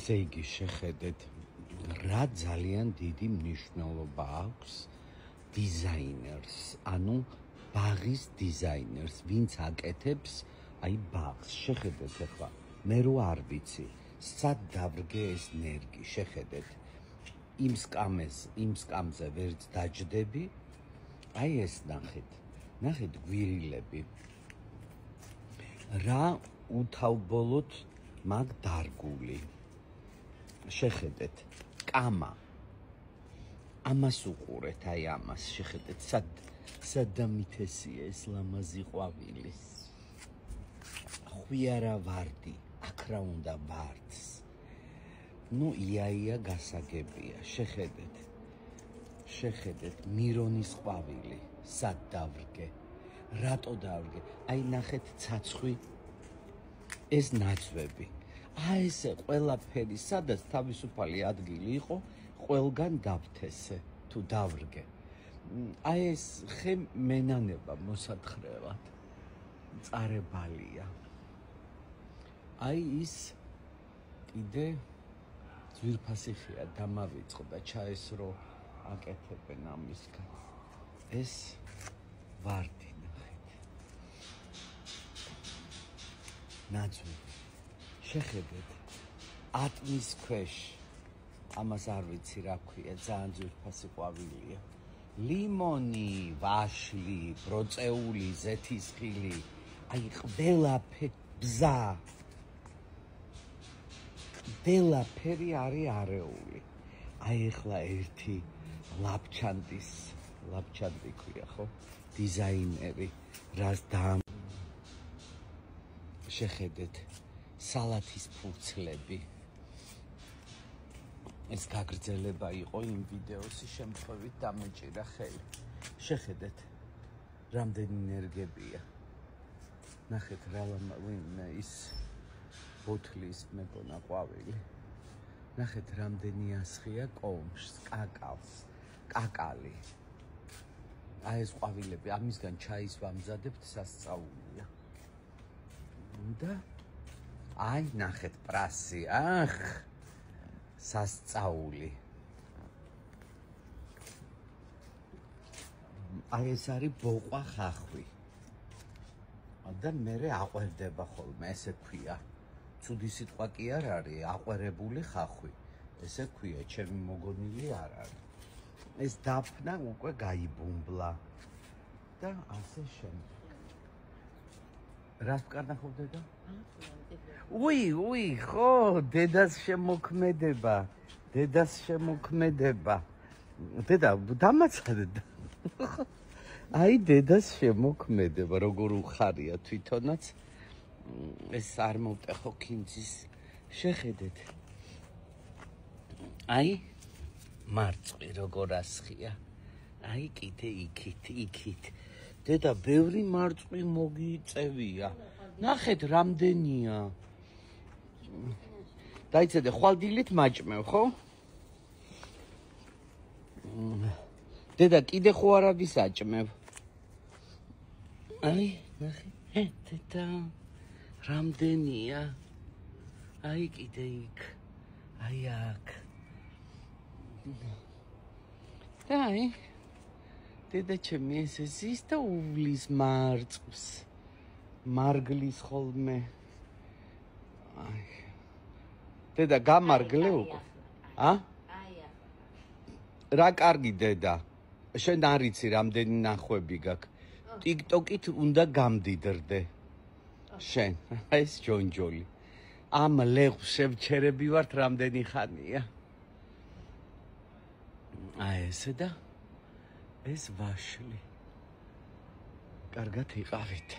ესე იგი შეხედეთ რა ძალიან დიდი მნიშვნელობა აქვს დიზაინერს, ანუ ბაღის დიზაინერს, ვინც აკეთებს აი ბაღს. შეხედეთ ახლა, მე რო არ ვიცი, სად დავრგე ეს ნერგი, შეხედეთ. იმ სკამზე ვერც დაჯდები. აი ეს ნახეთ გვირილები. რა უთავბოლოდ მაგ დარგული. შეხედეთ, კამა. ამას უყურეთ, აი ამას, შეხედეთ, სად დამითესია ეს ლამაზი ყვავილი. ხვიარა ვარდი, აქ რა უნდა ვარდს. ნუ ია გასაგებია, შეხედეთ, მირონის ყვავილი, სად დავრგე, რატო დავრგე, აი ნახეთ ცაცხვი, ეს ნაცვები. აი ესე ყველაფერი, სადაც თავისუფალი ადგილი იყო, ყველგან დავთესე, თუ დავრგე. აი ეს ხე მენანება მოსათხრელად, წარებალია. აი ის კიდე ძვირფასი ხეა დამავიწყდა, ჩაესრო აკეთებენ ამისგან. ეს ვარდი ნახეთ. ნაცვები. შეხედეთ, ატმის ქვეშ, ამას არ ვიცი რა ქვია, ძალიან ძვირფასი ყვავილია. ლიმონი, ვაშლი, ბროწეული, ზეთისხილი, აი ყველაფერი ბზა. ყველაფერი არის არეული. აი ახლა ერთი ლაფჩანდი ქვია, ხო? დიზაინერი, რას შეხედეთ, სალათის ფურცლები. ეს გაგრძელება იყო იმ ვიდეოსის შემთხვევით დამეჭირა ხელი. შეხედეთ, რამდენი ნერგებია. ნახეთ რა ის ბოთლის მეგონა ყვავილი. ნახეთ რამდენი ასხია კომშს, კაკალი. აი ეს ყვავილები, ამისგან ჩაის ვამზადებთ, სასწაულია. და აი ნახეთ პრასი, სასწაული. აი ეს არის ბოყვა ხახვი. და მერე აყვერდება ხოლმე, ესე ქვია. ცუდი სიტყვა კი არ არის, აყვერებული ხახვი. ესე ქვია, ჩემი მოგონილი არ არის. ეს დაფნა უკვე გაიბუმბლა. და ასე შემდეგ. რას ვკარნახობ დედა? უი, ხო, დედას შემოქმედება. დედა, დამაცადე. აი დედას შემოქმედება, როგორ უხარია თვითონაც. ეს არ მოვტეხო ქინძის. შეხედეთ. აი მარწყვი როგორ ასხია. აი კიდე იქით. დედა, ბევრი მარწყვი მოგიწევია. ნახეთ რამდენია. დაიცადე, ხვალდილით მაჭმევ, ხო? დედა, კიდე ხო არავის აჭმევ. აი, ნახე, დედა, რამდენია. აი კიდე იქ. აი აქ. და აი დედა ჩემი ესე ზის და უვლის მარწყვს. მარგლის ხოლმე. აი. დედა გამარგლე უკვე. რა კარგი დედა. შენ არ იცი რამდენი ნახვები გაქვს. TikTok-ით უნდა გამდიდრდე. შენ, ეს ჯონჯოლი. ამ ლეღვს შევჩერები ვართ რამდენი ხანია. აი ესე და ეს ვაშლი. კარგად იყავით.